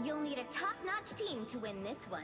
You'll need a top-notch team to win this one.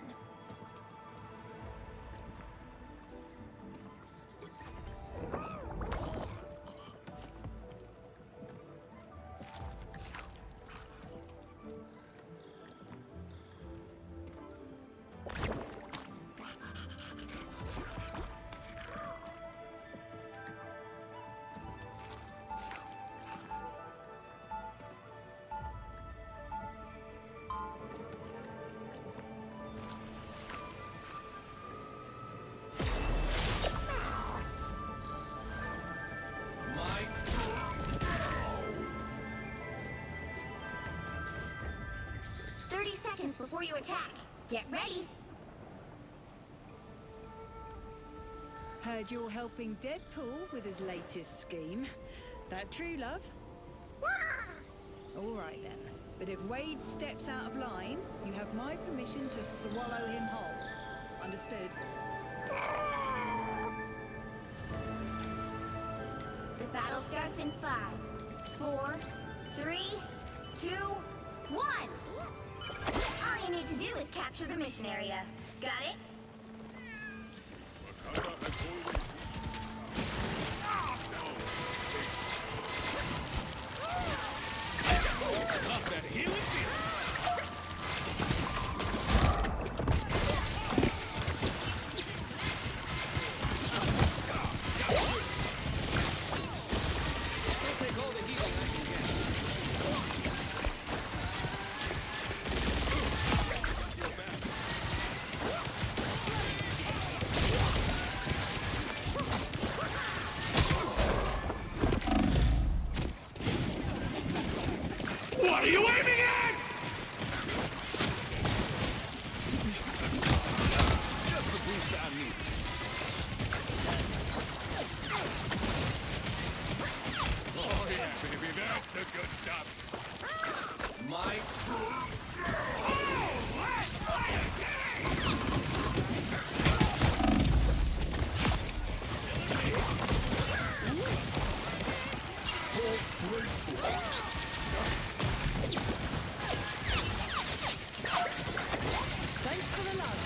Before you attack. Get ready. Heard you're helping Deadpool with his latest scheme. That true, love? All right then. But if Wade steps out of line, you have my permission to swallow him whole. Understood? The battle starts in 5, 4, 3, 2, 1. All you need to do is capture the mission area. Got it? Not that healing shit. What are you aiming at? Just the boost I need. Oh yeah, baby, that's the good stuff. My let's play a game! Thanks for the love.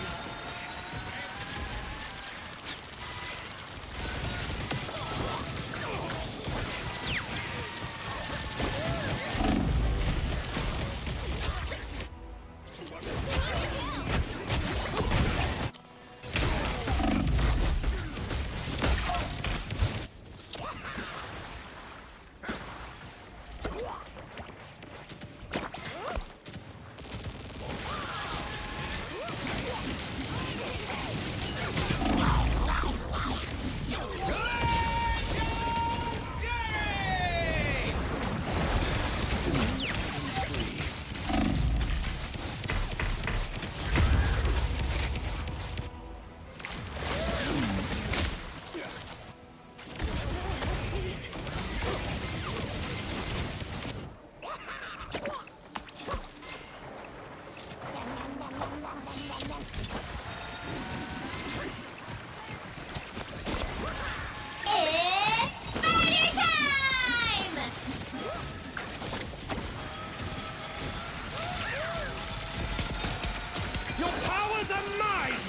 Your powers are mine!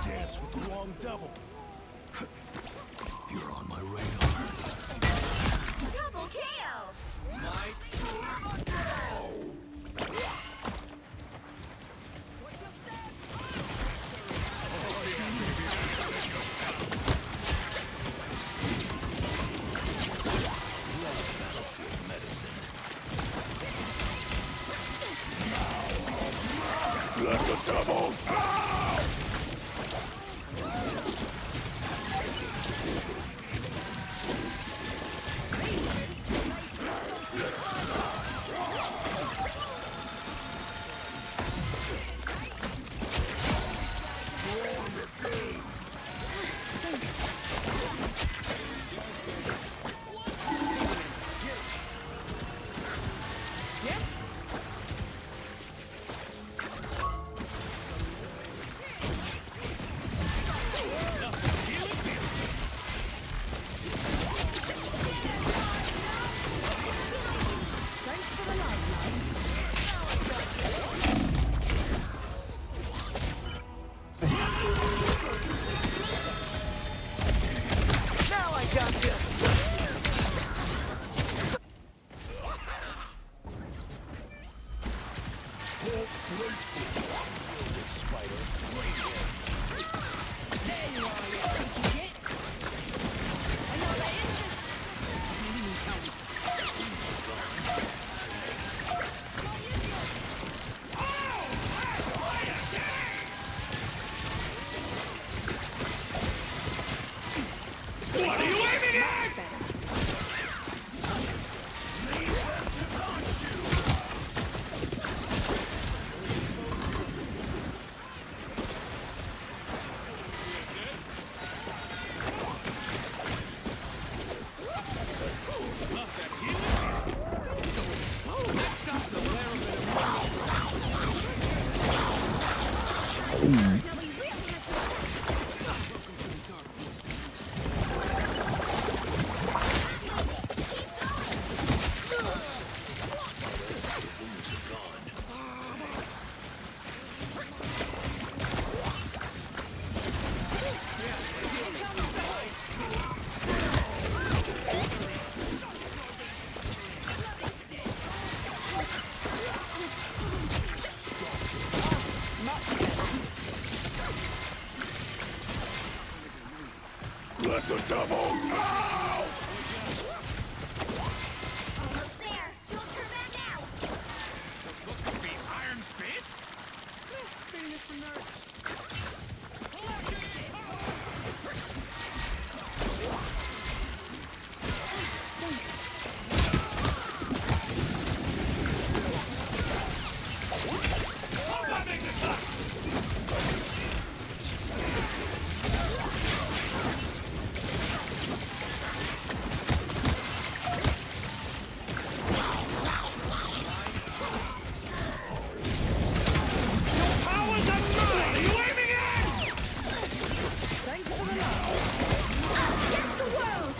Dance with the wrong devil. You're on my radar. Double KO! My let the devil out! Gotcha. What are you aiming at? Next up, the wearer of Let the devil out! Almost there. Don't turn back now. look of the Iron Fist? Saving this for nerds. Powers are mine! Are you aiming at? Thanks for the love. Us against the world.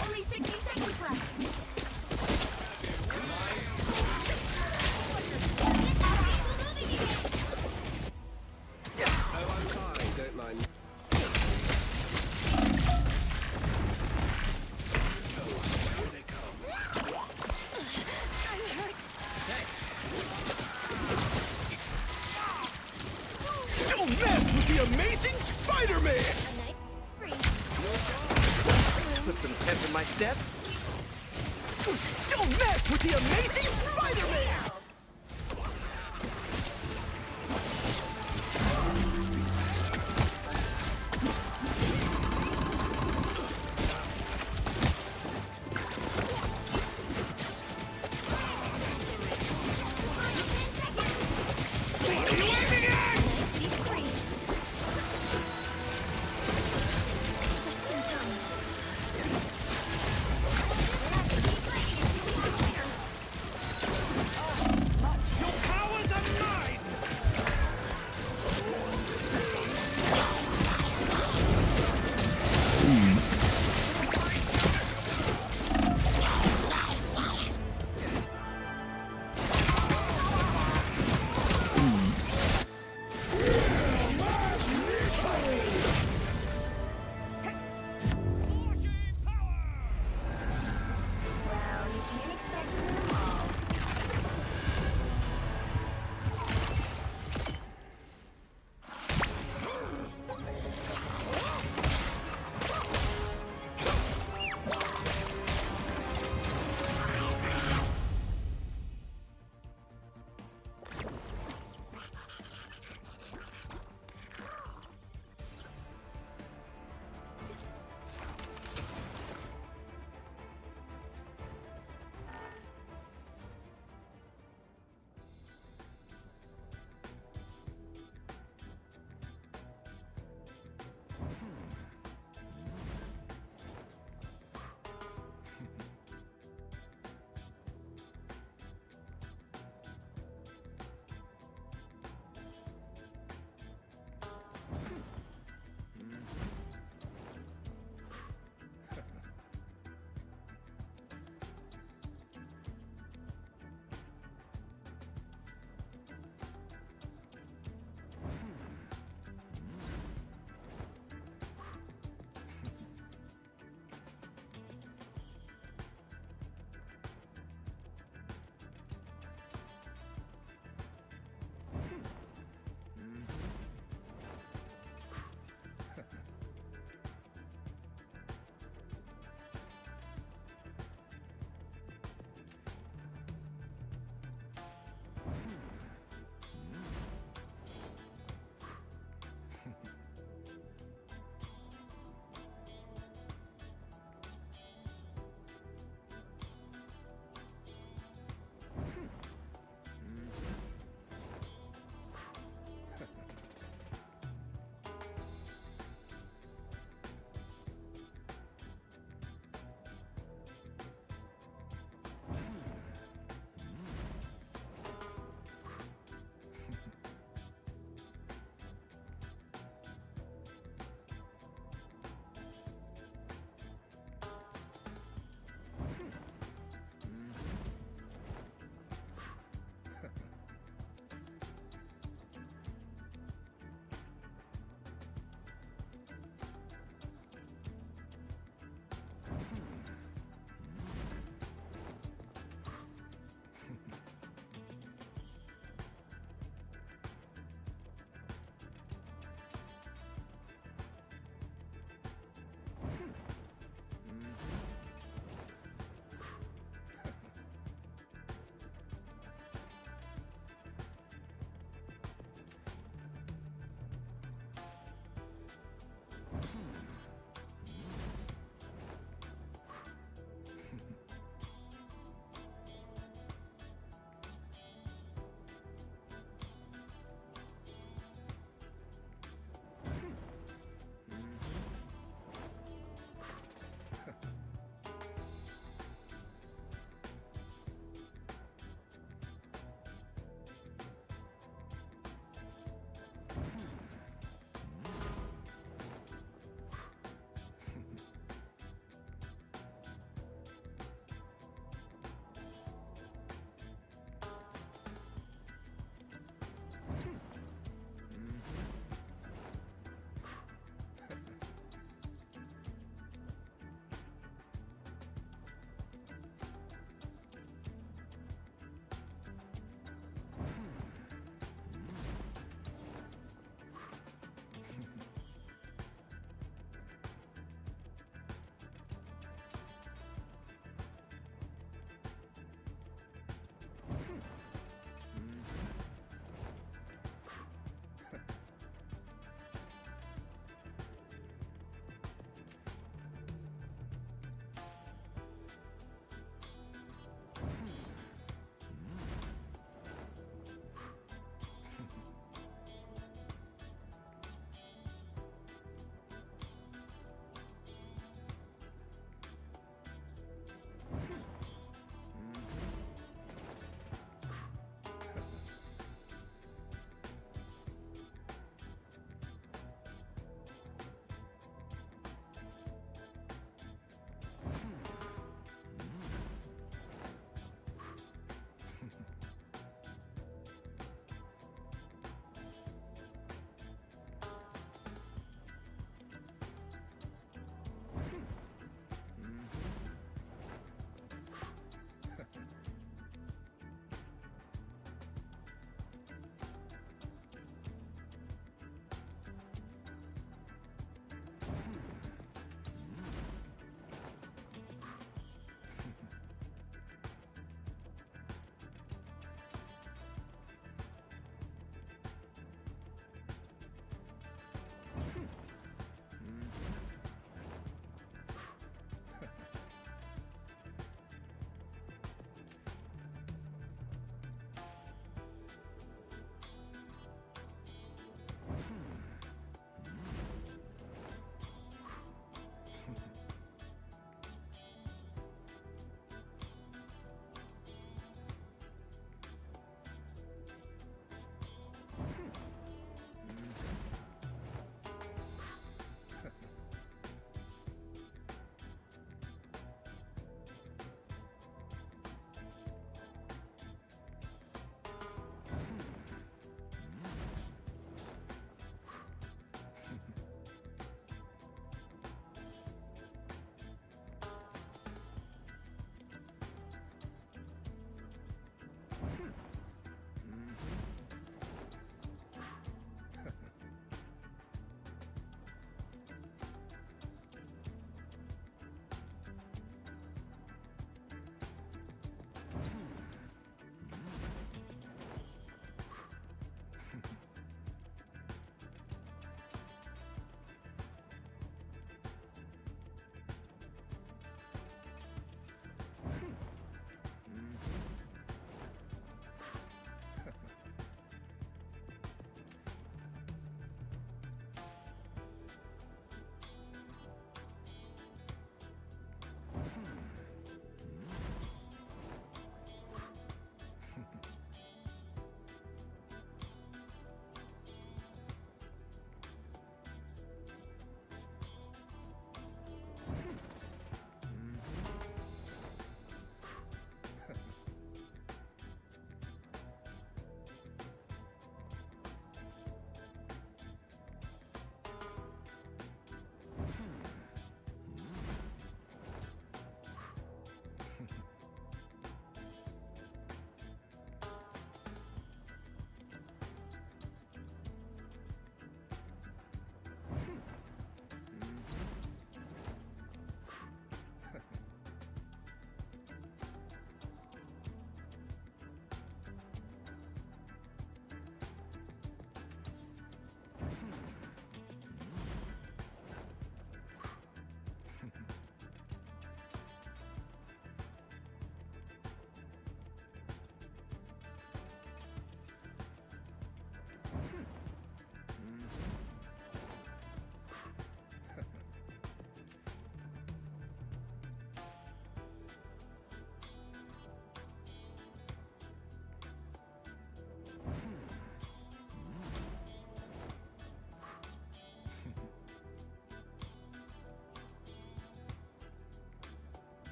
Only 60 seconds left. Get that vehicle moving again. Oh, I'm fine. Don't mind. I'm hurt. Don't mess with the amazing Spider-Man! A night freeze. Put some pep in my step. Don't mess with the amazing Spider-Man!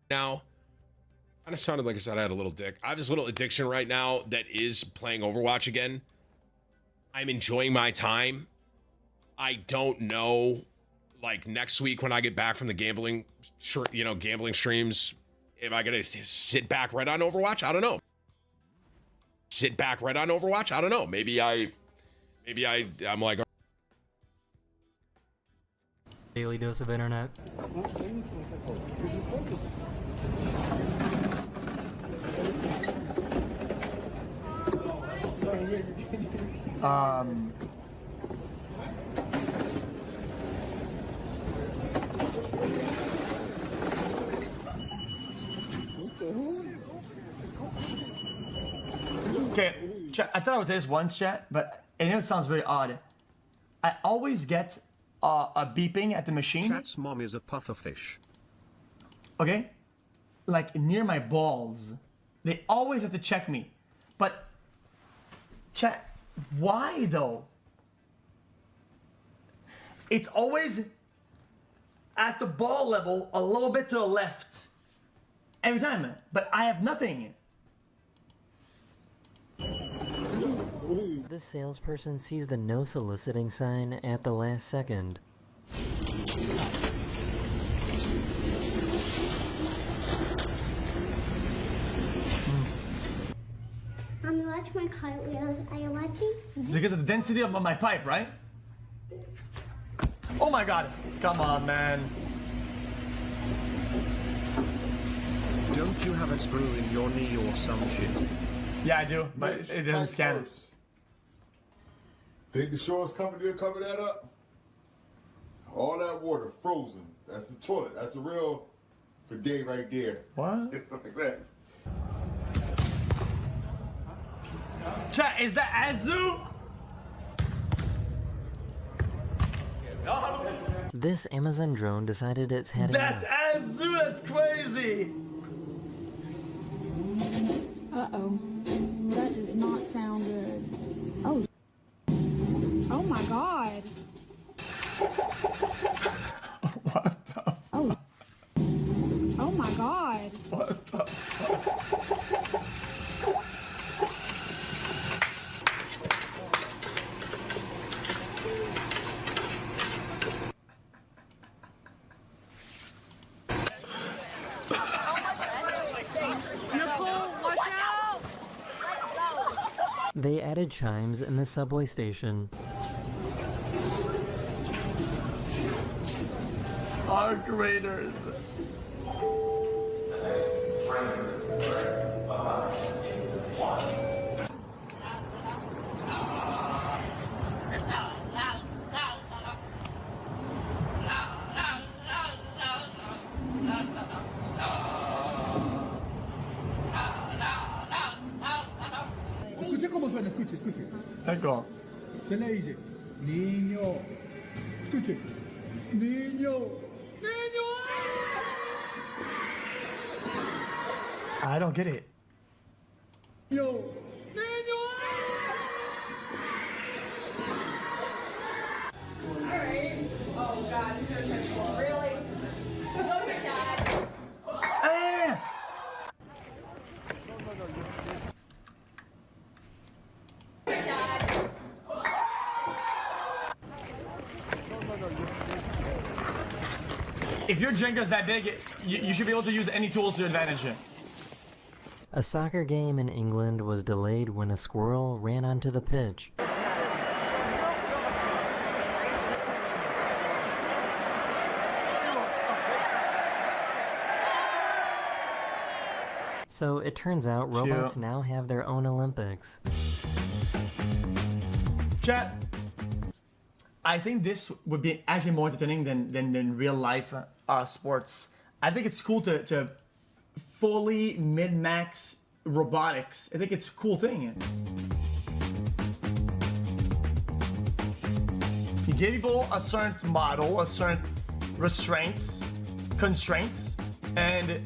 now. Kind of sounded like I said I had a little dick. I have this little addiction right now that is playing Overwatch again. I'm enjoying my time. I don't know, like next week when I get back from the gambling streams, am I gonna sit back right on Overwatch? I don't know. Sit back right on Overwatch? I don't know. Maybe I'm like. Daily dose of internet. Okay, chat, I thought I would say this once, chat, but I know it sounds very odd. I always get a beeping at the machine. Chat's mom is a pufferfish. Okay? Like near my balls. They always have to check me. But, chat, why though? It's always at the ball level, a little bit to the left. Every time. But I have nothing. The salesperson sees the no soliciting sign at the last second. I'm watching my cartwheels. Are you watching? It's because of the density of my pipe, right? Oh my god. Come on, man. Don't you have a screw in your knee or some shit? Yeah, I do, but it doesn't scan it. Think the shorts company will cover that up? All that water frozen. That's the toilet. That's a real bidet right there. What? Like that. Chat, is that Azu? This Amazon drone decided it's heading That's out. Azu, that's crazy! Uh-oh. That does not sound good. Oh. Oh my god. What the Oh. Oh my god. What the fuck? They added chimes in the subway station. Arc Raiders. Escuche cómo suena, escuche, escuche. Ecco. Suena y dice, niño. Escuche. Niño. Niño. I don't get it. Niño. Niño. Alright. Oh god, it's gonna catch one. Really? Oh my god. Eh! If your Jenga's that big, you should be able to use any tools to your advantage. A soccer game in England was delayed when a squirrel ran onto the pitch. So it turns out robots now have their own Olympics. Chat, I think this would be actually more entertaining than real life sports. I think it's cool to fully min-max robotics. I think it's a cool thing. You give people a certain model, a certain constraints, and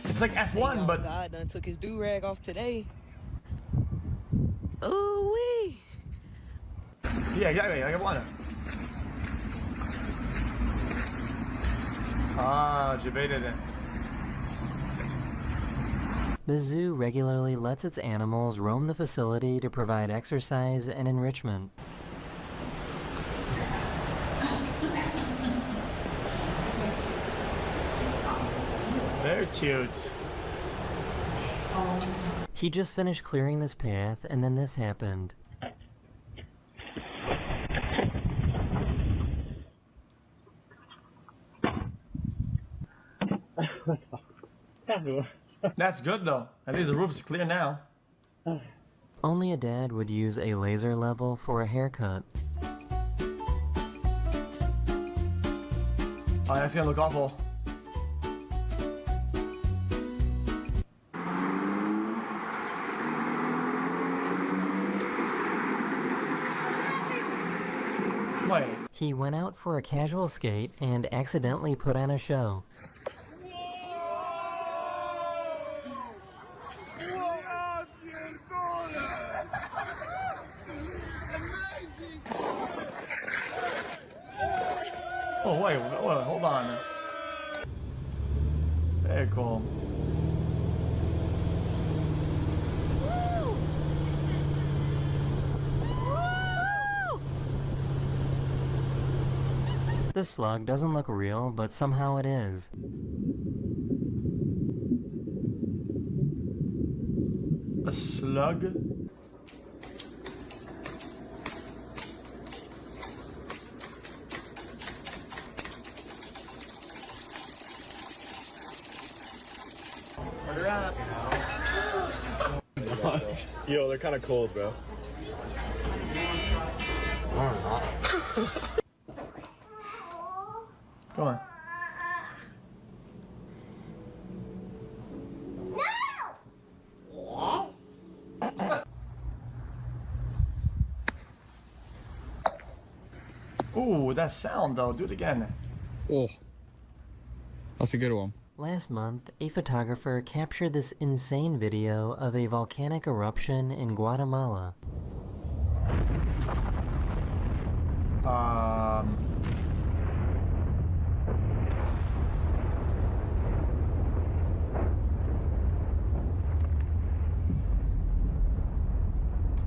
it's like F1, but God done took his do-rag off today. Ooh wee. Yeah, exactly. Like F1. Ah, debated it. The zoo regularly lets its animals roam the facility to provide exercise and enrichment. Very cute. He just finished clearing this path, and then this happened. That's good though. At least the roof is clear now. Only a dad would use a laser level for a haircut. Oh, that's gonna look awful. Wait. He went out for a casual skate and accidentally put on a show. Oh, wait, hold on. Very cool. This slug doesn't look real, but somehow it is. A slug? Put her up. Yo, they're kind of cold, bro. Come on. Ooh, that sound though. Do it again. Oh, that's a good one. Last month, a photographer captured this insane video of a volcanic eruption in Guatemala.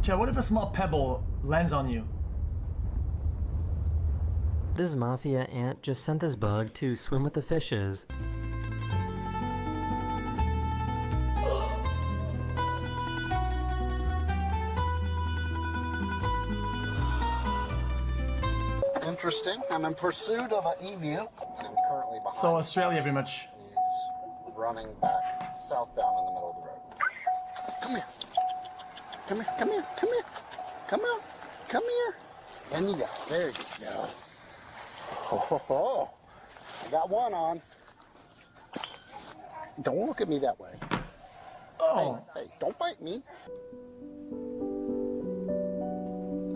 Chad, what if a small pebble lands on you? This mafia ant just sent this bug to swim with the fishes. Interesting. I'm in pursuit of an emu. I'm currently behind. So Australia, pretty much. He's running back southbound in the middle of the road. Come here. Come here. Come here. Come here. Come on. Come here. And you go. There you go. Oh, I got one on. Don't look at me that way. Oh. Hey, don't bite me.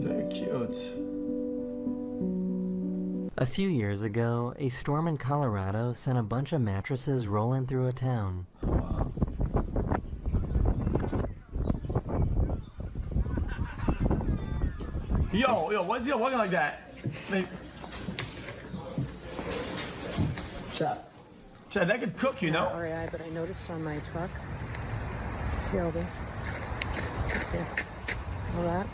Very cute. A few years ago, a storm in Colorado sent a bunch of mattresses rolling through a town. Yo, why is he walking like that? Like, Chad, that could cook, you know? REI, but I noticed on my truck. See all this? Yeah. All that?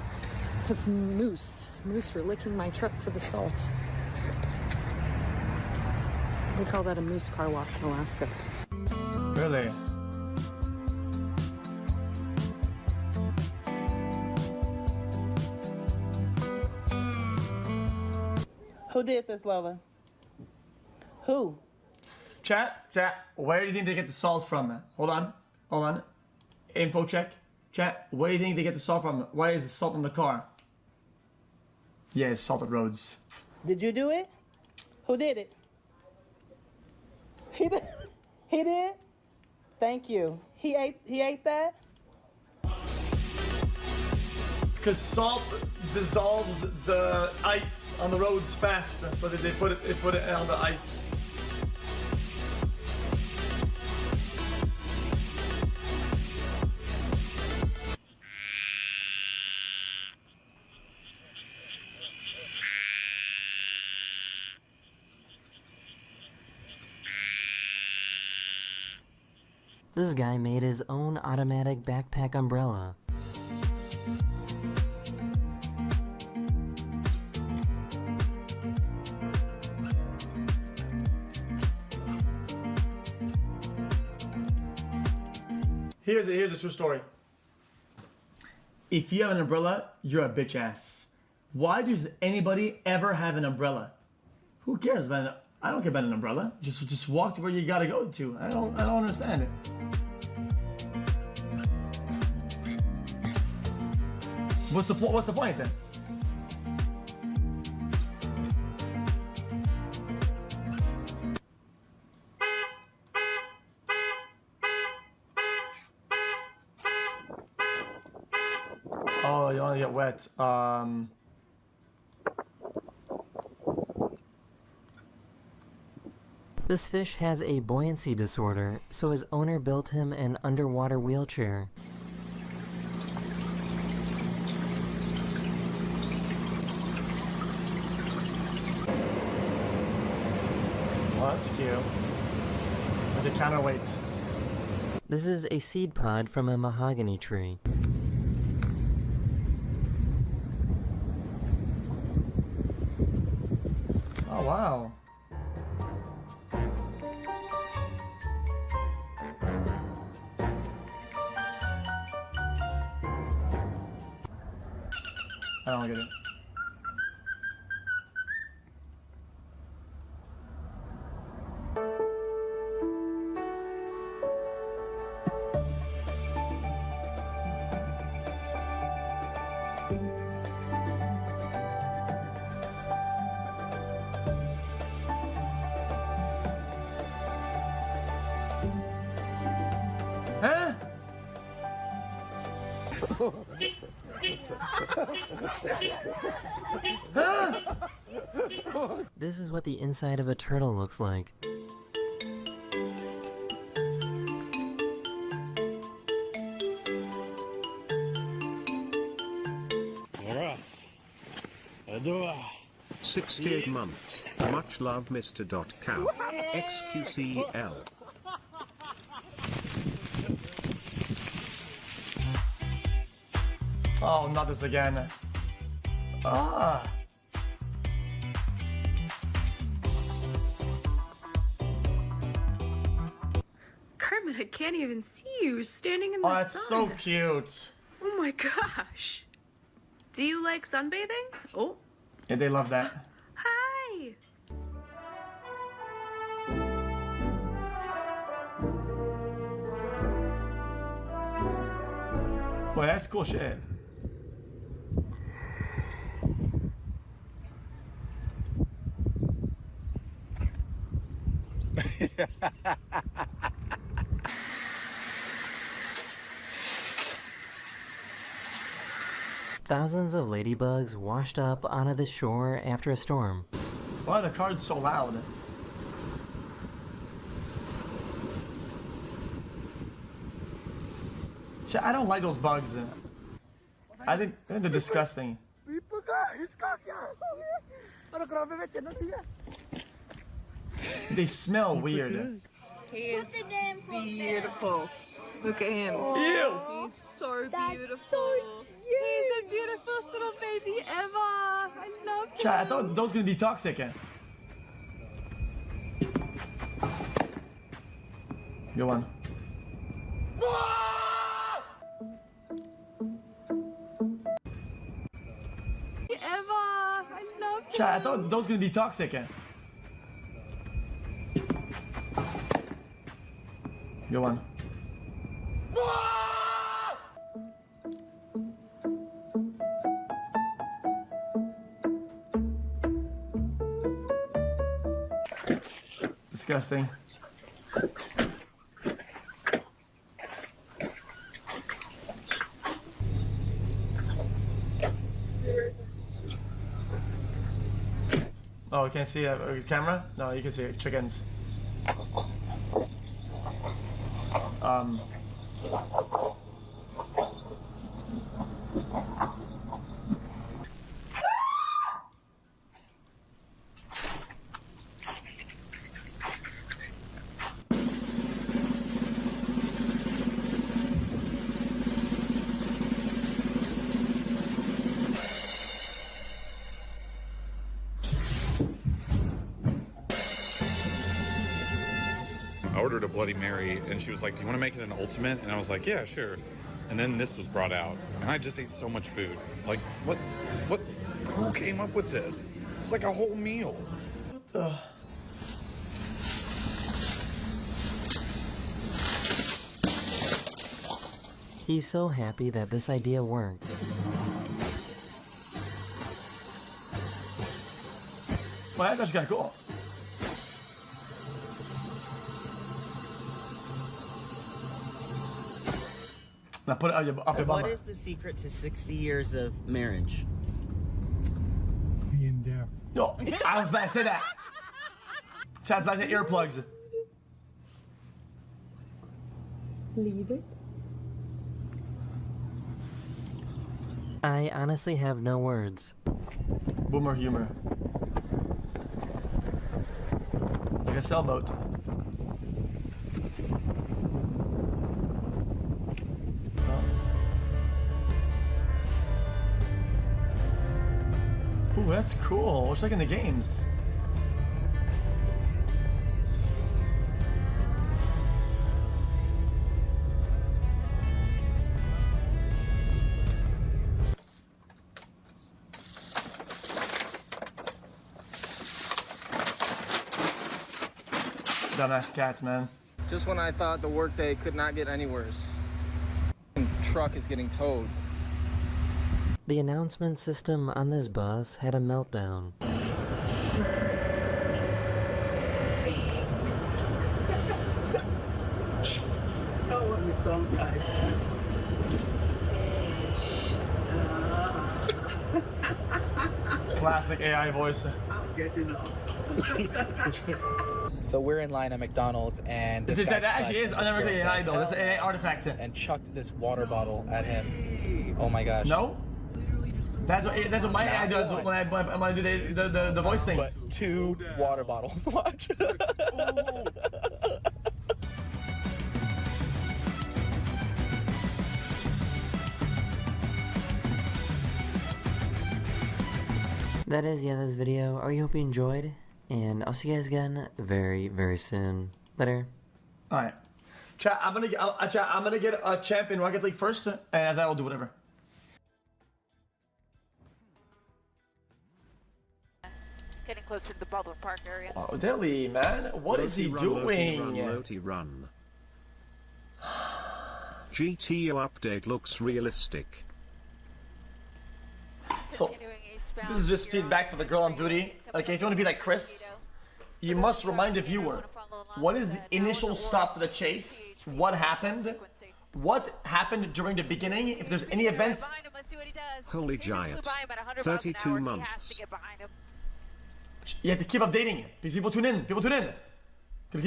That's moose. Moose were licking my truck for the salt. They call that a moose car wash in Alaska. Really? Who did this, Lola? Who? Chat, where do you think they get the salt from? Hold on. Info check. Chat, where do you think they get the salt from? Why is the salt in the car? Yeah, it's salted roads. Did you do it? Who did it? He did? He did? Thank you. He ate that? Because salt dissolves the ice on the roads fast, so that they put it on the ice. The This guy made his own automatic backpack umbrella. Here's a true story. If you have an umbrella, you're a bitch ass. Why does anybody ever have an umbrella? Who cares about it? I don't care about an umbrella. Just walk to where you gotta go to. I don't understand it. What's the point then? Oh, you want to get wet. This fish has a buoyancy disorder, so his owner built him an underwater wheelchair. Oh, that's cute. With the counterweight. This is a seed pod from a mahogany tree. Oh, wow. I don't get it. Huh? This is what the inside of a turtle looks like. Раз. Два. 68 months. Much love, Mr. Cow. XQCL. Oh, not this again. Ah. Kermit, I can't even see you standing in the Oh, sun. that's so cute. Oh my gosh. Do you like sunbathing? Oh. Yeah, they love that. Hi. Well, that's cool shit. Thousands of ladybugs washed up onto the shore after a storm. Why are the cards so loud? I don't like those bugs. I think they're disgusting. They smell weird. He is beautiful. Look at him. Ew. He's so beautiful. He's the beautiful little baby ever. I love him. Chat, I thought those were gonna be toxic. Good one. Ever. I love him. Chat, I thought those were gonna be toxic. Good one. Disgusting. Oh, you can't see a camera? No, you can see it. Chickens. ordered a Bloody Mary, and she was like, "Do you want to make it an ultimate?" And I was like, "Yeah, sure." And then this was brought out, and I just ate so much food. Like, what? Who came up with this? It's like a whole meal. What the? He's so happy that this idea worked. Well, that's kind of cool. Now put it up your What bummer. is the secret to 60 years of marriage? Being deaf. No, I was about to say that. Chad's about to say earplugs. Leave it. I honestly have no words. Boomer humor. Like a sailboat. Ooh, that's cool. It's like in the games. Dumbass cats, man. Just when I thought the workday could not get any worse. Truck is getting towed. The announcement system on this bus had a meltdown. Classic AI voice. So we're in line at McDonald's, and this guy that actually is another AI though. That's an AI artifact. And chucked this water bottle at him. Oh my gosh. No. That's what my AI does when I do the voice thing. But 2 water bottles. Watch. That is the end of this video. I hope you enjoyed, and I'll see you guys again very, very soon. Later. All right, chat. I'm gonna get a champ in Rocket League first, and then I'll do whatever. Getting closer to the Baldwin Park area. Oh, Dilly, man, what is he doing? Loti run. GTO update looks realistic. So, this is just feedback for the girl on duty. Okay, if you want to be like Chris, you must remind the viewer, what is the initial stop for the chase? What happened? What happened during the beginning? If there's any events... Holy giant. 32 months. You have to keep updating. These people tune in. People tune in.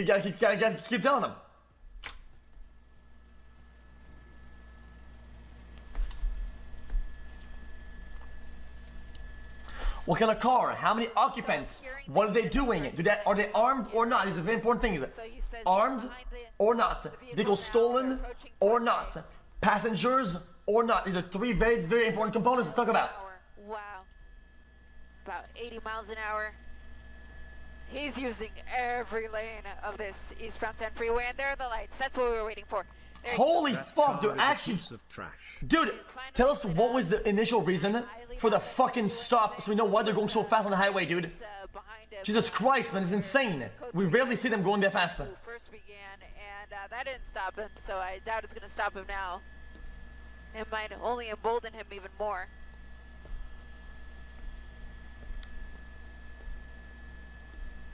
Gotta keep telling them. What kind of car? How many occupants? What are they doing? Are they armed or not? These are very important things. Armed or not? Vehicle stolen or not? Passengers or not? These are 3 very, very important components to talk about. Wow. About 80 miles an hour. He's using every lane of this eastbound 10 freeway, and there are the lights. That's what we were waiting for. Holy fuck, dude, actually... Dude, tell us what was the initial reason for the fucking stop so we know why they're going so fast on the highway, dude. Jesus Christ, man, it's insane. We rarely see them going that fast. First began, and that didn't stop him, so I doubt it's going to stop him now. It might only embolden him even more.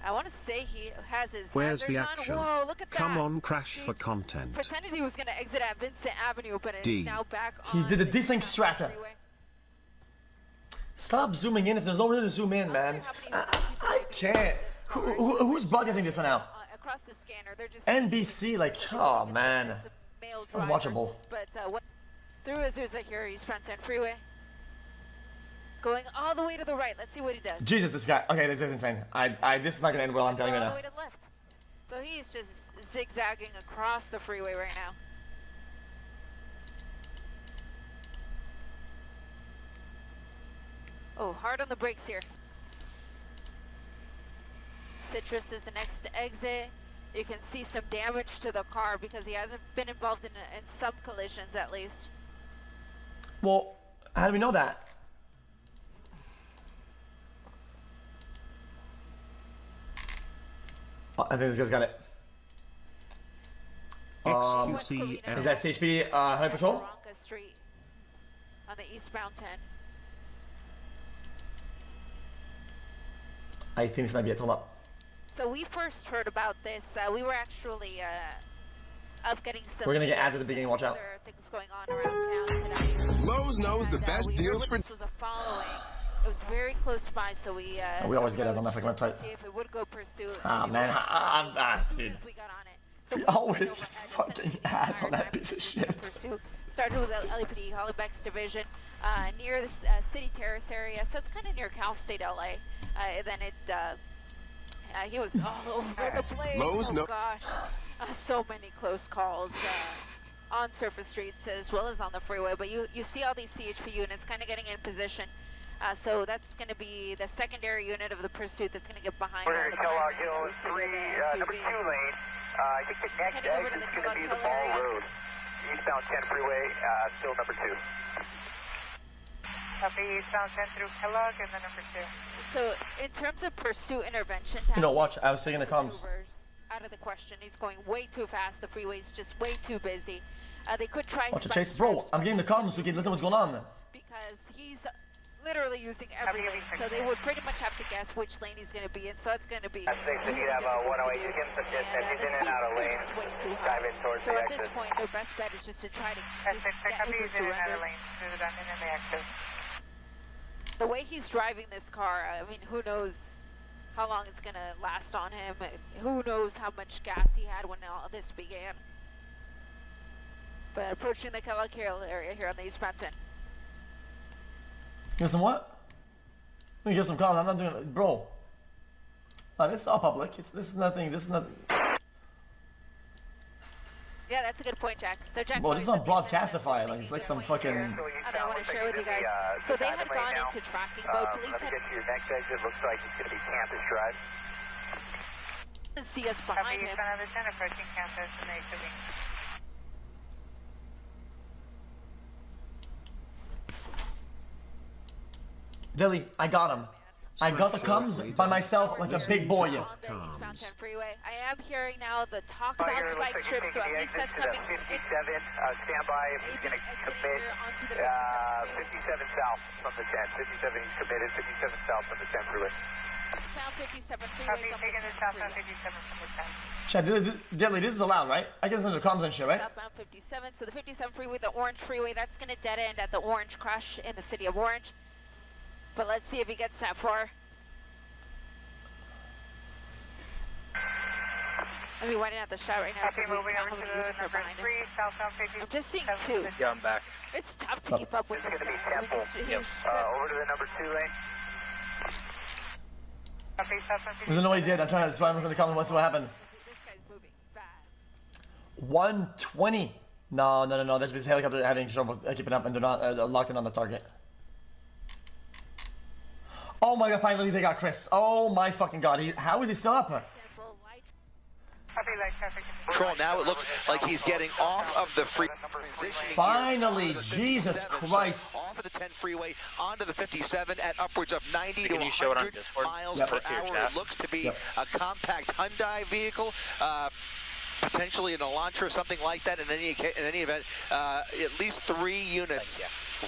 I want to say he has his Where's the hazards action? on. Whoa, look at Come that. on, crash for content. Pretended he was going to exit at Vincent Avenue, but it's D. now back He on did a the desync strata. Stop zooming in if there's no reason to zoom in, man. I can't. Who's broadcasting this one now? Across the scanner, they're just NBC, like, oh man. It's unwatchable. But what through Azusa here, eastbound 10 freeway. Going all the way to the right. Let's see what he does. Jesus, this guy. Okay, this is insane. This is not gonna end well, I'm telling you All now. the way to the left. So he's just zigzagging across the freeway right now. Oh, hard on the brakes here. Citrus is the next exit. You can see some damage to the car because he hasn't been involved in some collisions at least. Well, how do we know that? Oh, I think this guy's got it. XQC. Is that CHP Highway Patrol? Bronca Street on the eastbound 10. I think this might be it. Hold up. So we first heard about this. We were actually up getting some. We're gonna get added at the beginning. Watch out. Other things going on around town today. Lowe's knows the best we deals heard for. this was a following. It was very close by, so we. We always get ads on that fucking website. See if it would go pursue. Ah man, dude. We always get fucking ads on that piece of shit. Started with LAPD, Hollybeck's division, near the City Terrace area, so it's kind of near Cal State LA. Then it, he was all over the place. Oh gosh, so many close calls on surface streets as well as on the freeway. But you see all these CHP units kind of getting in position. So that's going to be the secondary unit of the pursuit that's going to get behind all the Kellogg Hill 3, number 2 lane. I think the next exit is going to be the Ball Road. Eastbound 10 freeway, still number 2. Copy, eastbound 10 through Kellogg and then number 2. So in terms of pursuit intervention, You know, watch. I was checking the comms. out of the question. He's going way too fast. The freeway's just way too busy. They could try. Watch it, Chase. Bro, I'm getting the comms so we can listen to what's going on. Because he's literally using every lane, so they would pretty much have to guess which lane he's going to be in. So it's going to be. That's safe. You have 108 seconds, but just as he's in and out of lane, dive in towards so the at exit. this point, their best bet is just to try to just get him to surrender. The way he's driving this car, I mean, who knows how long it's going to last on him? Who knows how much gas he had when all this began? But approaching the Kellogg Hill area here on the eastbound 10. Get some what? Let me get some calls. I'm not doing it, bro. This is all public. This is nothing. This is not. Yeah, that's a good point, Jack. So Jack. Bro, this is not broadcastify. Like it's like some fucking. I want to share with you guys. So they had gone into tracking mode. Police Let me had. get to your next exit. Looks like it's going to be Campus Drive. Didn't see us behind him. Approaching campus and exiting. Dilly, I got him. I got the comms by myself like a big boy. On the eastbound 10 freeway. I am hearing now the talk about spike strips, so at least that's coming. 57, stand by if he's going to commit 57 south from the 10. 57 he's committed, 57 south from the 10 freeway. South 57 freeway from the 10 southbound 57 from the 10. Chad, Dilly, this is allowed, right? I can listen to the comms and shit, right? Southbound 57, so the 57 freeway, the Orange freeway, that's going to dead end at the Orange Crush in the city of Orange. But let's see if he gets that far. I mean, winding out the shot right now because we don't know how many units are behind him. I'm just seeing 2. Yeah, I'm back. It's tough to keep up with this guy. I mean, over to the number 2 lane. We don't know what he did. I'm trying to. That's why I was in the comments. Let's see what happened. This guy's moving fast. 120. No. That's his helicopter having trouble keeping up, and they're not locked in on the target. Oh my god! Finally, they got Chris. Oh my fucking god! How is he still up? Control. Now it looks like he's getting off of the free. Finally, Jesus Christ! Off of the 10 freeway onto the 57 at upwards of 90 to 100 miles per hour. It looks to be a compact Hyundai vehicle. Potentially an Elantra, something like that. In any event, at least 3 units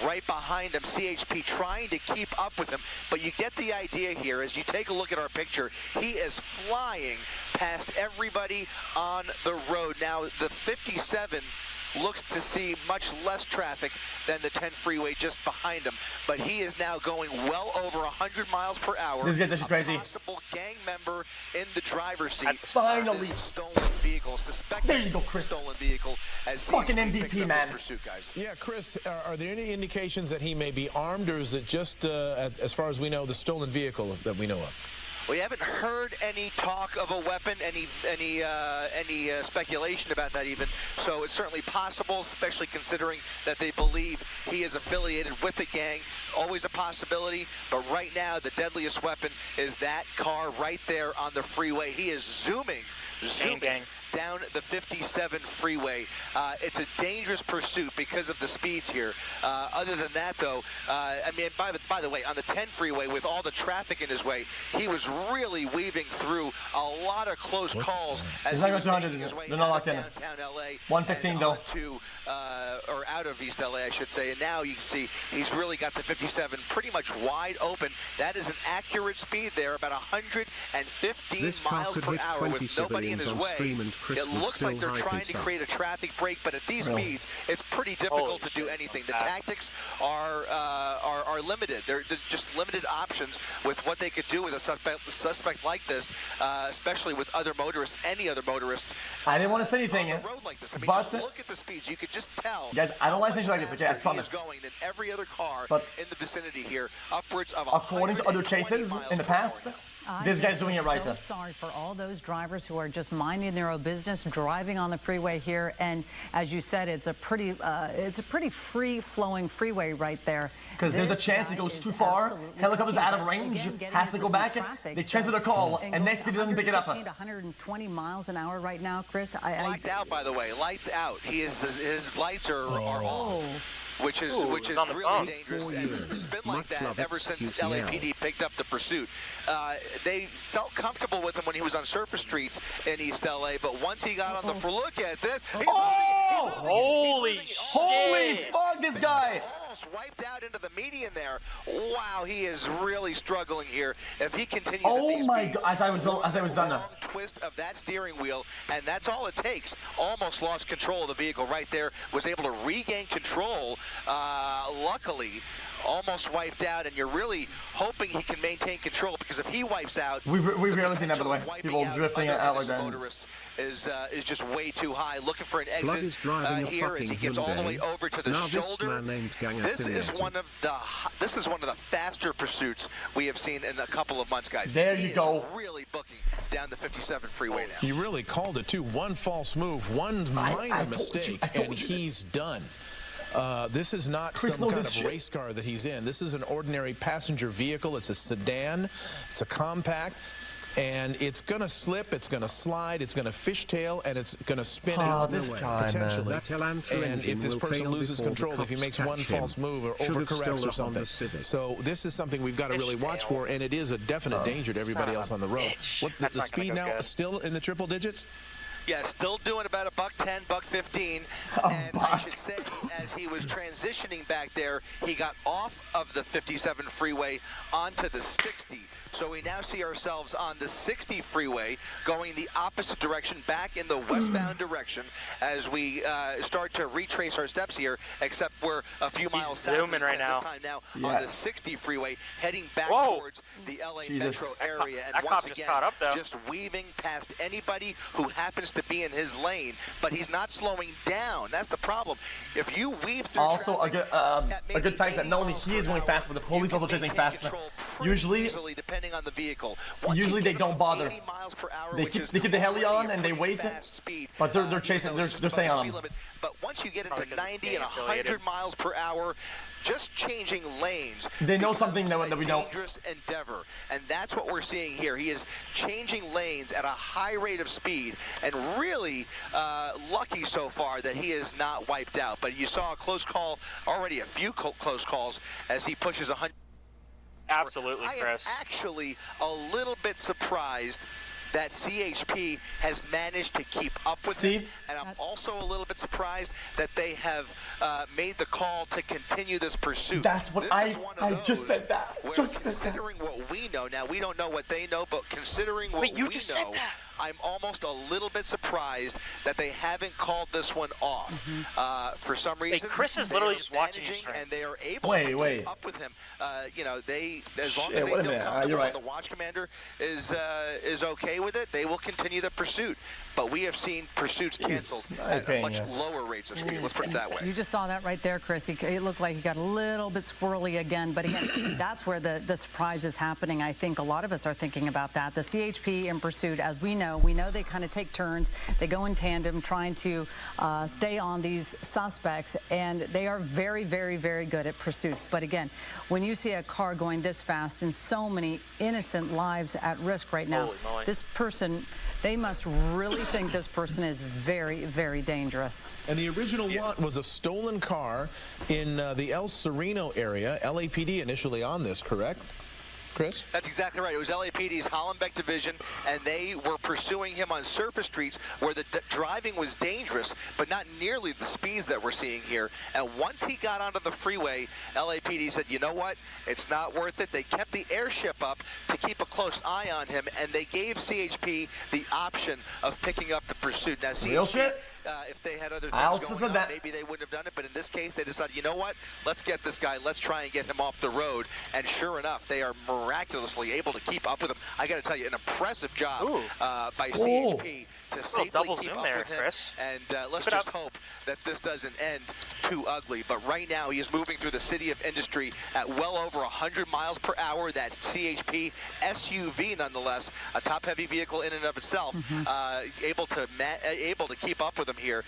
right behind him. CHP trying to keep up with him, but you get the idea here as you take a look at our picture. He is flying past everybody on the road. Now the 57 looks to see much less traffic than the 10 freeway just behind him, but he is now going well over 100 miles per hour. This is getting crazy. Possible gang member in the driver's seat. Finally, stolen vehicle. Suspected. There you go, Chris. Stolen vehicle. As fucking MVP, man. Pursuit, guys. Yeah, Chris. Are there any indications that he may be armed, or is it just, as far as we know, the stolen vehicle that we know of? We haven't heard any talk of a weapon, any speculation about that even. So it's certainly possible, especially considering that they believe he is affiliated with the gang. Always a possibility, but right now the deadliest weapon is that car right there on the freeway. He is zooming down the 57 freeway. It's a dangerous pursuit because of the speeds here. Other than that, though, I mean, by the way, on the 10 freeway with all the traffic in his way, he was really weaving through a lot of close calls as he was making his way out of downtown LA. 115 though. Or out of East LA, I should say. And now you can see he's really got the 57 pretty much wide open. That is an accurate speed there, about 115 miles per hour with nobody in his way. It looks like they're trying to create a traffic break, but at these speeds, it's pretty difficult to do anything. The tactics are limited. They're just limited options with what they could do with a suspect like this, especially with other motorists, any other motorists. I didn't want to say anything, on a road like this. I mean, but just look at the speeds. You could just tell. Guys, I don't like things like this. Okay, I promise. Going than every other car but in the vicinity here, upwards of according to other chases in the past. This guy's doing it right. I'm so sorry for all those drivers who are just minding their own business, driving on the freeway here. And as you said, it's a pretty free-flowing freeway right there. Because there's a chance it goes too far. Helicopter's out of range, has to go back. They transfer the call, and next speed doesn't pick it up. 120 miles an hour right now, Chris. Blacked out, by the way. Lights out. His lights are off. Which is really dangerous, and it's been like that ever since LAPD picked up the pursuit. They felt comfortable with him when he was on surface streets in East LA, but once he got on the floor, look at this. Holy fuck, this guy! Almost wiped out into the median there. Wow, he is really struggling here. If he continues at these speeds, I thought it was done now. Twist of that steering wheel, and that's all it takes. Almost lost control of the vehicle right there. Was able to regain control. Luckily, almost wiped out, and you're really hoping he can maintain control, because if he wipes out, we've rarely seen that, by the way. People drifting out like that. Motorists is just way too high. Looking for an exit here as he gets all the way over to the shoulder. This is one of the faster pursuits we have seen in a couple of months, guys. There you go. Really booking down the 57 freeway now. He really called it too. One false move, one minor mistake, and he's done. This is not some kind of race car that he's in. This is an ordinary passenger vehicle. It's a sedan. It's a compact. And it's going to slip, it's going to slide, it's going to fishtail, and it's going to spin out potentially. And if this person loses control, if he makes one false move or overcorrects or something. So this is something we've got to really watch for, and it is a definite danger to everybody else on the road. What the speed now is still in the triple digits? Yeah, still doing about $110, $115. And I should say, as he was transitioning back there, he got off of the 57 freeway onto the 60. So we now see ourselves on the 60 freeway going the opposite direction, back in the westbound direction, as we start to retrace our steps here, except we're a few miles south right now. This time now on the 60 freeway, heading back towards the LA metro area. And once again, just weaving past anybody who happens to be in his lane, but he's not slowing down. That's the problem. If you weave through also a good fact is that not only he is going fast, but the police also chasing faster. Usually, depending on the vehicle. Usually they don't bother. They keep the heli on and they wait, but they're chasing. They're staying on them. But once you get into 90 and 100 miles per hour, just changing lanes. They know something that we don't. Dangerous endeavor, and that's what we're seeing here. He is changing lanes at a high rate of speed, and really lucky so far that he is not wiped out. But you saw a close call already, a few close calls as he pushes 100. Absolutely, Chris. I am actually a little bit surprised that CHP has managed to keep up with him, and I'm also a little bit surprised that they have made the call to continue this pursuit. That's what I just said that. Considering what we know, now we don't know what they know, but considering what we know, I'm almost a little bit surprised that they haven't called this one off. For some reason, Chris is literally just watching and they are able to keep up with him. You know, as long as they feel comfortable, the watch commander is okay with it, they will continue the pursuit. but we have seen pursuits canceled at much lower rates of speed. Let's put it that way. You just saw that right there, Chris. It looked like he got a little bit squirrely again, but again, that's where the surprise is happening. I think a lot of us are thinking about that. The CHP in pursuit, as we know they kind of take turns. They go in tandem trying to stay on these suspects, and they are very, very, very good at pursuits. But again, when you see a car going this fast and so many innocent lives at risk right now, this person, they must really think this person is very, very dangerous. And the original lot was a stolen car in the El Sereno area. LAPD initially on this, correct? Chris? That's exactly right. It was LAPD's Hollenbeck division, and they were pursuing him on surface streets where the driving was dangerous, but not nearly the speeds that we're seeing here. And once he got onto the freeway, LAPD said, you know what? It's not worth it. They kept the airship up to keep a close eye on him, and they gave CHP the option of picking up the pursuit. Now, CHP, if they had other things going on, maybe they wouldn't have done it, but in this case, they decided, you know what? Let's get this guy. Let's try and get him off the road. And sure enough, they are miraculously able to keep up with him. I got to tell you, an impressive job by CHP to safely keep up with him. Chris. And let's just hope that this doesn't end too ugly. But right now, he is moving through the city of Industry at well over 100 miles per hour. That CHP SUV, nonetheless, a top-heavy vehicle in and of itself, able to keep up with him here.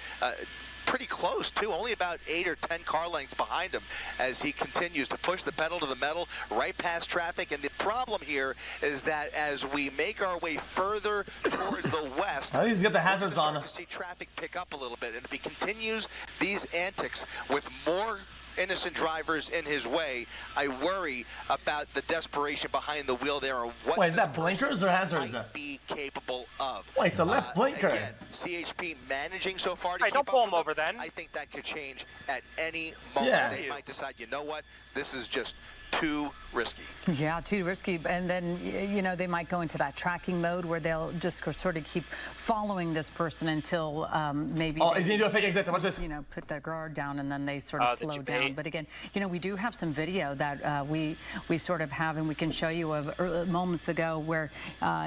Pretty close, too, only about 8 or 10 car lengths behind him as he continues to push the pedal to the metal right past traffic. And the problem here is that as we make our way further towards the west, he's got the hazards on. To see traffic pick up a little bit. And if he continues these antics with more innocent drivers in his way, I worry about the desperation behind the wheel there and what is that blinkers or hazards? Might be capable of. Wait, it's a left blinker. Again, CHP managing so far to keep don't pull up him over then. I think that could change at any moment. They might decide, you know what, this is just too risky. Yeah, too risky. And then, you know, they might go into that tracking mode where they'll just sort of keep following this person until maybe he's going to do a fake exit. Watch this. You know, put the guard down and then they sort of slow down. But again, you know, we do have some video that we sort of have, and we can show you of moments ago where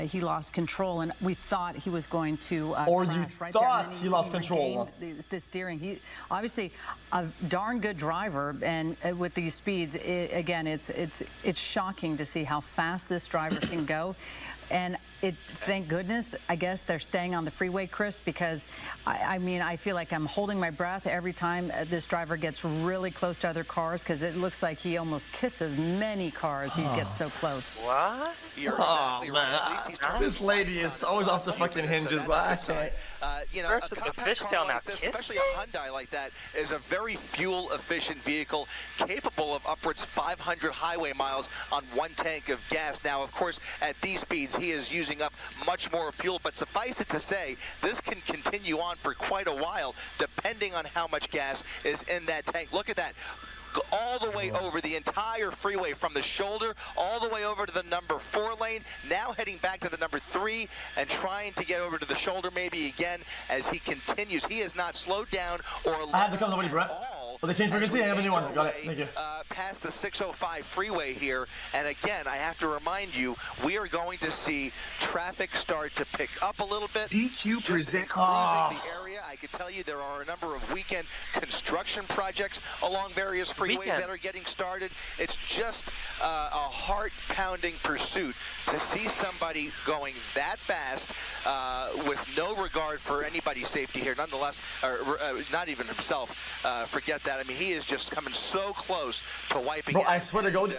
he lost control, and we thought he was going to or crash you right thought there. he lost control. The steering. He obviously a darn good driver, and with these speeds, again, it's shocking to see how fast this driver can go. And thank goodness, I guess they're staying on the freeway, Chris, because I mean, I feel like I'm holding my breath every time this driver gets really close to other cars, because it looks like he almost kisses many cars. He gets so close. What? You're exactly right. At least he's this lady is always off the fucking hinges, but I can't. You know, a compact car like this, especially a Hyundai like that, is a very fuel-efficient vehicle, capable of upwards 500 highway miles on one tank of gas. Now, of course, at these speeds, he is using up much more fuel, but suffice it to say, this can continue on for quite a while, depending on how much gas is in that tank. Look at that. All the way over the entire freeway, from the shoulder all the way over to the number 4 lane, now heading back to the number 3 and trying to get over to the shoulder maybe again as he continues. He has not slowed down or I have to come to Woody, Brett. Well, they changed frequency. I have a new one. Got it. Thank you. Past the 605 freeway here, and again, I have to remind you, we are going to see traffic start to pick up a little bit. DQ present cruising the area. I can tell you there are a number of weekend construction projects along various freeways that are getting started. It's just a heart-pounding pursuit to see somebody going that fast with no regard for anybody's safety here. Nonetheless, not even himself. Forget that. I mean, he is just coming so close to wiping out. I swear to God,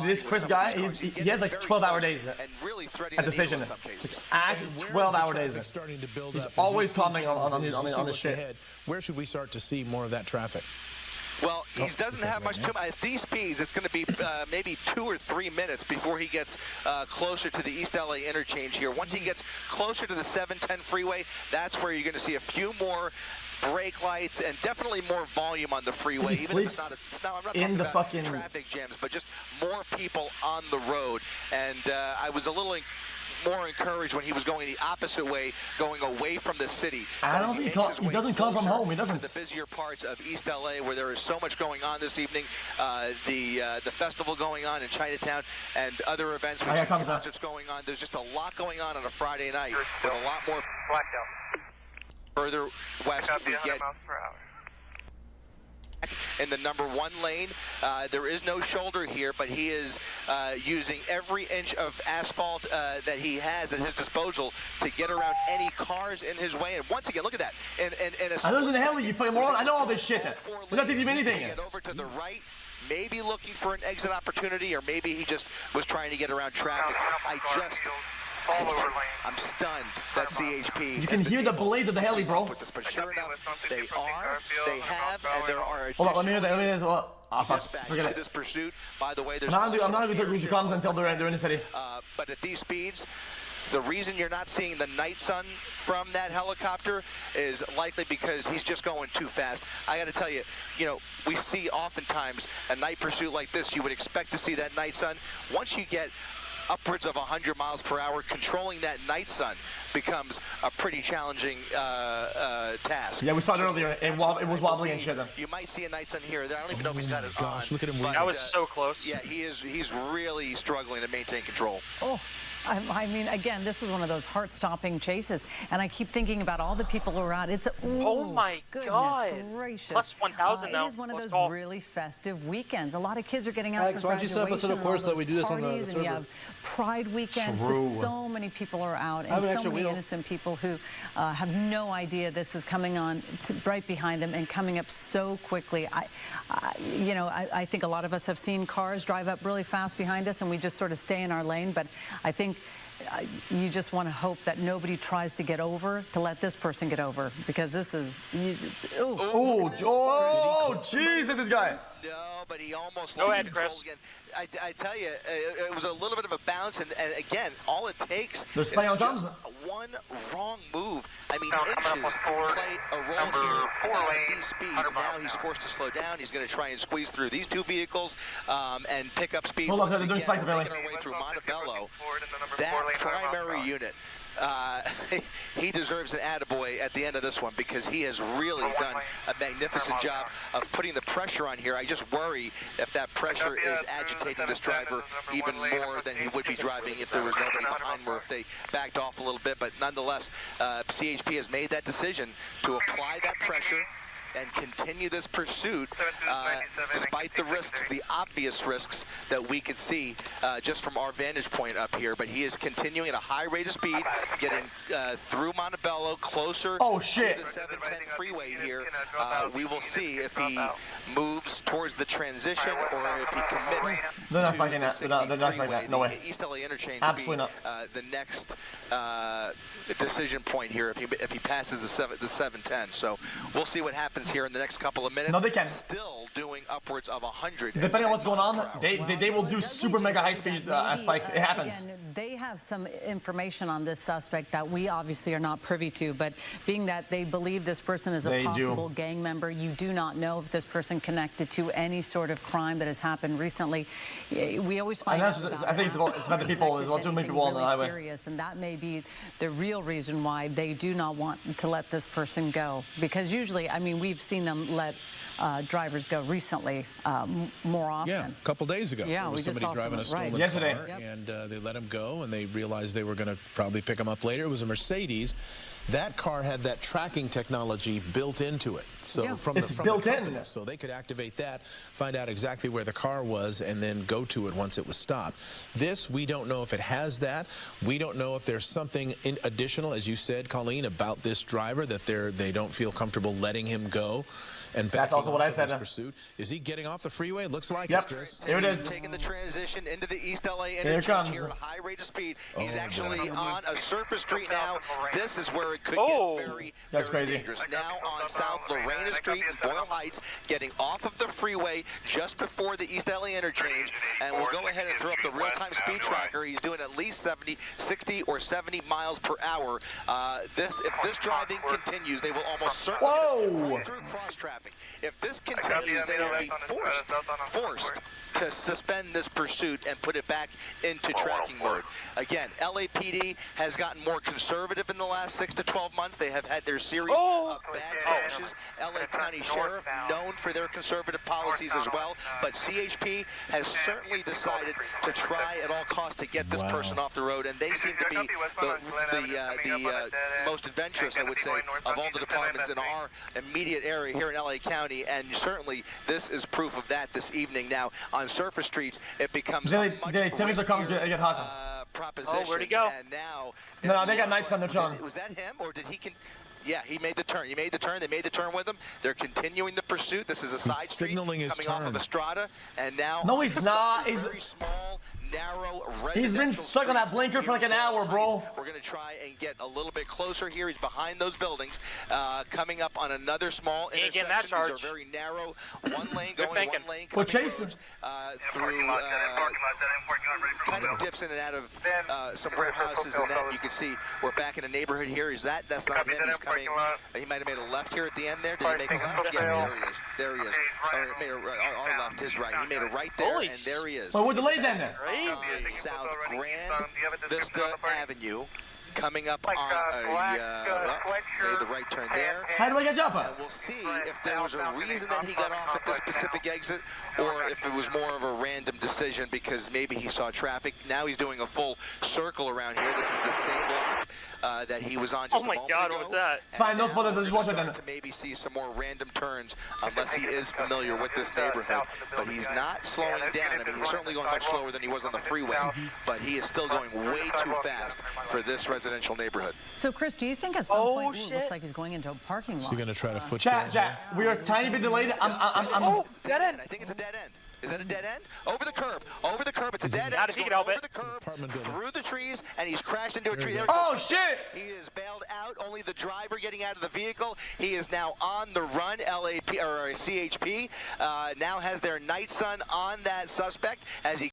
this Chris guy, he has like 12-hour days at the station. 12-hour days. He's always commenting on his shit. Where should we start to see more of that traffic? Well, he doesn't have much time. At these speeds, it's going to be maybe 2 or 3 minutes before he gets closer to the East LA interchange here. Once he gets closer to the 710 freeway, that's where you're going to see a few more brake lights and definitely more volume on the freeway. Even if it's not, I'm not in talking the about fucking traffic jams, but just more people on the road. And I was a little more encouraged when he was going the opposite way, going away from the city. I don't think he doesn't come from home. He doesn't. The busier parts of East LA, where there is so much going on this evening, the festival going on in Chinatown and other events with concerts going on. There's just a lot going on a Friday night with a lot more. Further west we get. In the #1 lane, there is no shoulder here, but he is using every inch of asphalt that he has at his disposal to get around any cars in his way. And once again, look at that. I know in the hell you fucking moron. I know all this shit. We're not thinking anything. Get over to the right, maybe looking for an exit opportunity, or maybe he just was trying to get around traffic. I'm stunned that CHP. You can hear the blade of the heli, bro. But sure enough, they have, and there are. Hold on, let me forget it. This pursuit, by the way, there's I'm not going to talk to comms until they're in the city. But at these speeds, the reason you're not seeing the night sun from that helicopter is likely because he's just going too fast. I got to tell you, we see oftentimes a night pursuit like this, you would expect to see that night sun. Once you get upwards of 100 miles per hour, controlling that night sun becomes a pretty challenging task. Yeah, we saw it earlier. It was wobbly and shit. You might see a night sun here. I don't even know if he's got it on. Look at him. That was so close. Yeah, he's really struggling to maintain control. Oh. I mean, again, this is one of those heart-stopping chases, and I keep thinking about all the people who are out. It's oh my God, gracious. Plus 1,000 now. It is one of those really festive weekends. A lot of kids are getting out Alex, for graduation. why don't you set up a course that we do this on the server? And you have Pride weekend. So many people are out, and so many innocent people who have no idea this is coming on right behind them and coming up so quickly. I think a lot of us have seen cars drive up really fast behind us, and we just sort of stay in our lane. But I think you just want to hope that nobody tries to get over to let this person get over, because this is. Jesus, this guy. No, but he almost Go lost ahead, control Chris. again. I tell you, it was a little bit of a bounce, and again, all it takes is just one wrong move. I mean, inches play a role here at these speeds. Now he's forced to slow down. He's going to try and squeeze through these two vehicles and pick up speed. Hold on, once they're doing again, spikes, making our way through Montebello. That primary unit. He deserves an attaboy at the end of this one, because he has really done a magnificent job of putting the pressure on here. I just worry if that pressure is agitating this driver even more than he would be driving if there was nobody behind him, or if they backed off a little bit. But nonetheless, CHP has made that decision to apply that pressure and continue this pursuit despite the risks, the obvious risks that we could see just from our vantage point up here. But he is continuing at a high rate of speed, getting through Montebello, closer to the 710 freeway here. We will see if he moves towards the transition or if he commits They're not to fighting the that. 60 They're not freeway. fighting that. No way. The East LA interchange Absolutely will be the next decision point here if he passes the 710. So we'll see what happens here in the next couple of minutes. No, they can. Still doing upwards of 100. Depending on what's going on, they will do super mega high speed spikes. It happens. Again, they have some information on this suspect that we obviously are not privy to, but being that they believe this person is a possible gang member, you do not know if this person connected to any sort of crime that has happened recently. We always find out I think it's about the people. There's too many people on the highway. Serious, and that may be the real reason why they do not want to let this person go, because usually, I mean, we've seen them let drivers go recently more often. Yeah, a couple days ago. Yeah, there was we just somebody saw driving a stolen car, and they let him go, and they realized they were going to probably pick him up later. It was a Mercedes. That car had that tracking technology built into it. So from the company, so they could activate that, find out exactly where the car was, and then go to it once it was stopped. This, we don't know if it has that. We don't know if there's something additional, as you said, Colleen, about this driver that they don't feel comfortable letting him go. And that's also what I said. Pursuit. Is he getting off the freeway? It looks like it, Chris. Here it is. Taking the transition into the East LA interchange here at a high rate of speed. He's actually on a surface street now. This is where it could get very, very dangerous. Now on South Lorena Street in Boyle Heights, getting off of the freeway just before the East LA interchange. And we'll go ahead and throw up the real-time speed tracker. He's doing at least 70, 60, or 70 miles per hour. If this driving continues, they will almost certainly get us right through cross traffic. traffic. If this continues, they will be forced to suspend this pursuit and put it back into tracking mode. Again, LAPD has gotten more conservative in the last 6 to 12 months. They have had their series of bad crashes. LA County Sheriff, known for their conservative policies as well, but CHP has certainly decided to try at all costs to get this person off the road, and they seem to be the most adventurous, I would say, of all the departments in our immediate area here in LA County, and certainly this is proof of that this evening. Now, on surface streets, it becomes a much riskier proposition. Oh, where'd he go? And now, no, they got Night Sun, they're John. Was that him, or did he? Yeah, he made the turn. He made the turn. They made the turn with him. They're continuing the pursuit. This is a side street coming off of Estrada, and now no, he's not. He's very small, narrow, he's been stuck on that blinker for like an hour, bro. We're going to try and get a little bit closer here. He's behind those buildings, coming up on another small intersection. That charge. These are very narrow, one lane going, one lane coming. We're chasing. Through kind of dips in and out of some warehouses, and then you can see we're back in a neighborhood here. That's not him. He's coming. He might have made a left here at the end there. Did he make a left? Yeah, there he is. There he is. Or made our left, his right. He made a right there, and there he is. Well, we're delayed then. South Grand Vista Avenue, coming up on made the right turn there. How do I get jump? And we'll see if there was a reason that he got off at this specific exit, or if it was more of a random decision because maybe he saw traffic. Now he's doing a full circle around here. This is the same block that he was on just a moment ago. What was that? Fine, no spot. Just watch it then. To maybe see some more random turns, unless he is familiar with this neighborhood. But he's not slowing down. I mean, he's certainly going much slower than he was on the freeway, but he is still going way too fast for this residential neighborhood. So, Chris, do you think at some point it looks like he's going into a parking lot? So you're going to try to foot Jack, we are a tiny bit delayed. Dead end. I think it's a dead end. Is that a dead end? Over the curb. Over the curb. It's a dead end. He's going over the curb, through the trees, and he's crashed into a tree. There oh, shit! He is bailed out. Only the driver getting out of the vehicle. He is now on the run. CHP now has their Night Sun on that suspect as he